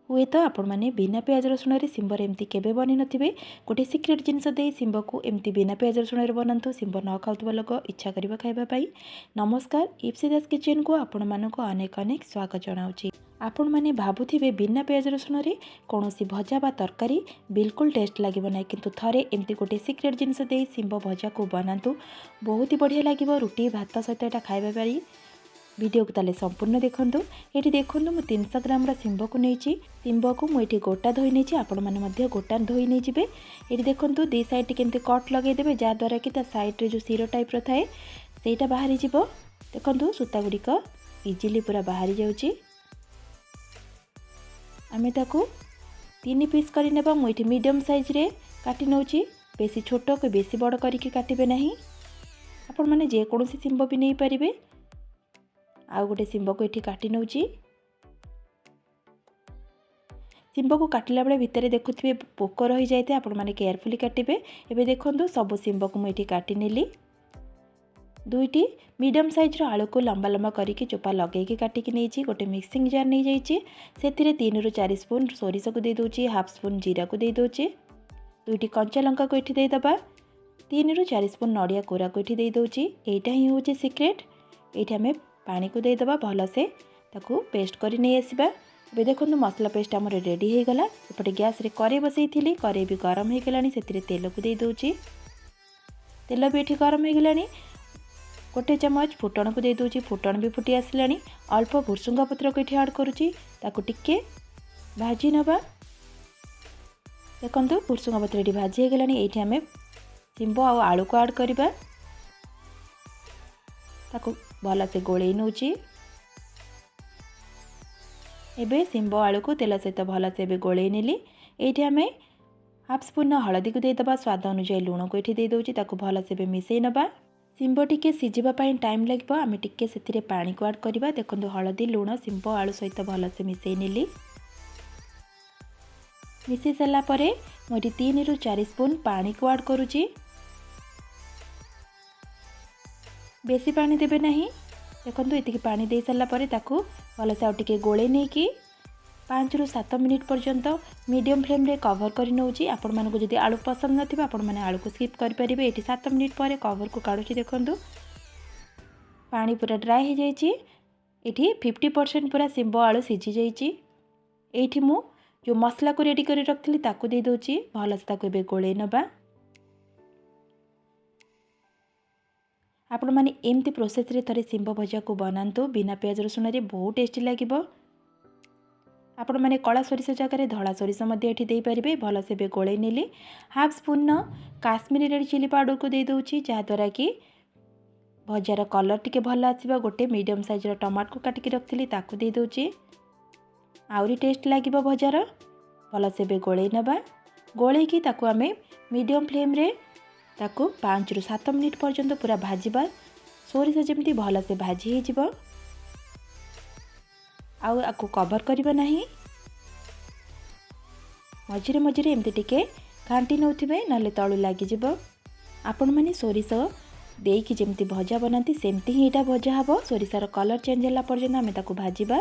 हुए तो आपण मैंने बिना प्याज रसुण सिंबर एमती केबे बनी नथिबे। गोटे सिक्रेट जिनस दे सिंब को एमती बिना प्याज रसुण बनातु। सिंब न खाउतबा लोक इच्छा करिबा खाइबा पाई। नमस्कार, इप्सिता किचन को आपण मानको अनेक अनेक स्वागत जनाउछि। आपण माने भाबुथिबे बिना प्याज रसुण कौन भजा बा तरकारी बिल्कुल टेस्ट लगे ना, किंतु थरे एमती गोटे सिक्रेट जिनस दे सिंब भजा को बनातु। बहुत ही बढ़िया लगे रुटी भात सहित एटा खाइबा पाई। वीडियो को ताले संपूर्ण देखंतु। एठी देखंतु मु 300 ग्राम रा सिंब को नेछि। सिंब को मु एठी गोटा धोई नेछि। आपण माने मध्य गोटा धोई नै जिवे। एठी देखंतु दी साइड केमते कट लगे देबे, जा द्वारा कि ता साइड रे जो सिरो टाइप रो थाए सेटा बाहरी जिवो। देखंतु सूता गुडी को इजीली पूरा बाहरी जाउची। आमे ताकू 3 पीस करि नेबा। मु एठी मीडियम साइज रे काटि नउची। बेसी छोटो के बेसी बड़ करिकि काटिबे नाही। आपण माने जे कोनोसी सिंब भी नै परिबे। आउ गोटे सिंब को एठी काटि नउची। सिंब को काटिला बेले भितरे देखुथिबे पोक रही जायते, आपण माने केयरफुली काटिबे। एबे देखंतु सब सिंब को मु एठी काटि नेली। दुईटी मीडियम साइज रो आलू को लंबा लंबा करिकि चोपा लगेकी काटिकि नेछि। गोटे मिक्सिंग जार नै जाइछि। सेथिरे 3 रु 4 स्पून सोरिष को दे दोछि, हाफ स्पून जीरा को दे दोछि। दुईटी कंचा लंका को एठी दे दबा। 3 रु 4 स्पून नडिया कोरा को एठी दे दोछि। एटा ही होछि सिक्रेट। एठी हमें पानी को दे दबा, भल से ताकू पेस्ट करि नै आसीबा। बे देखंतु मसला पेस्ट हमर रेडी हे गला। एपटे गैस रे करै बसई थिली, करै भी गरम हे गलानी। सेतिरे तेल को दे दोछि। तेल भी एठी गरम हे गलानी। गोटे चम्मच फुटण को दे दोछि। फुटण भी फुटी आसलानी। अल्प भुरसुंगा पत्र को एठी ऐड करूछि। ताकू टिके भाजी नबा। देखंतु भुरसुंगा पत्र एठी भाजी हे गलानी। एठी हमें सिंब आ आलू को ऐड करबा। ताकू भल से गोले नउची। एबे सिंब आलू को तेल सहित भल से गोले नेली। एठी हमें हाफ स्पून हळदी को दे दबा। स्वाद अनुसार लूण को एठी दे दोछि। ताकू भल से मिसई नबा। सिंब टिके सिजिबा पई टाइम लागबो। आमे टिके सेतिरे पानी को ऐड करबा। देखंतु हळदी लूण सिंब आलू सहित भल से मिसई नेली। मिसई सला परे मोटी 3 रु 4 स्पून पानी को ऐड करूछि। बेसी पानी देबे नहीं। देखंतु एतिकी पानी दे सला परे ताकू भल से आउटिके गोळे नै कि 5 रु 7 मिनिट पर्यंत मीडियम फ्लेम रे कवर करि नउची। आपण मानको जदि आलू पसंद नथिबा आपण माने आलू को स्किप करि परिबे। एठी 7 मिनिट परे कवर को काढुची। देखंतु पानी पूरा ड्राई हे जाईची। एठी 50% पूरा सिंब आलू सिझी जाईची। एठी मु जो मसला को रेडी करि रखथिली ताकू दे दोची। भल से ताकू बे गोळे नबा। आपण माने एमती प्रोसेस रे थरे सिंब भजा को बनांतु। बिना प्याज रसुण रे बहुत टेस्टी लागिबो। आपण माने कला सोरिष जगह धड़ा सोरिष मध्ये एठी देई परिबे। भल से बे गोळे नेली। Half spoon Kashmiri red chilli powder को दे दोछि, जा द्वारा कि भजार कलर टिके भल आसीबा। गोटे मीडियम साइज रो टमाटो को काटिकि रखथिली ताकू दे दोछि। आउरी टेस्ट लागिबो भजार। भल से बे गोळे नबा। गोळे कि ताकू हमें मीडियम फ्लेम रे ताकू 5 रु 7 मिनिट पर्यंत पूरा भाजीबा। सोरिष जेमती भल से भाजी हे जिवो। आउ आकु कवर करिबा नाही। मझिरे मझिरे एमती टिके घांटी नउथिबे, नले तळु लागी जिवो। आपण माने सोरिष देकी जेमती भजा बनाती सेमती ही एटा भजा हबो। सोरिषार कलर चेंज होला पर्यंत आमे ताकू भाजीबा।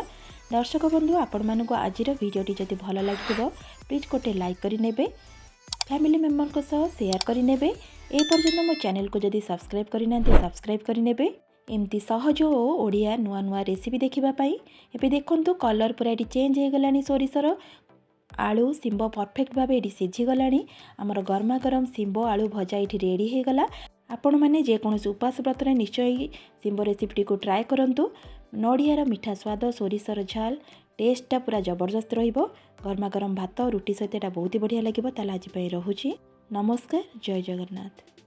दर्शक बंधु, आपण मानको आजिर वीडियोटी जदि भल लागिथिबो प्लीज गोटे लाइक करि नेबे। फैमिली मेंबर को सह शेयर करि नेबे। ए पर्यंत मो चैनल को जदि सब्सक्राइब करिना सब्सक्राइब करि नेबे। एमती सहज ओ ओडिया नुआ नुआ रेसिपी देखिबा पाई। एबे देखंतु कलर पूरा एटी चेंज हे गलानी। सोरिषर आलू सिंब परफेक्ट भाबे एटी सिझी गलानी। हमर गरमा गरम सिंब आलू भजा एटी रेडी हे गला। आपण माने जे कोनोसी उपास व्रत रे निश्चय सिंब रेसिपी को ट्राई करंतु। नडियार मीठा स्वाद, सोरिषर झाल टेस्टटा पूरा जबरदस्त रहिबो। गरमा गरम भात रुटी सहित एटा बहुत ही बढ़िया लागिबो। ताला आज पई रहुची। नमस्कार, जय जगन्नाथ।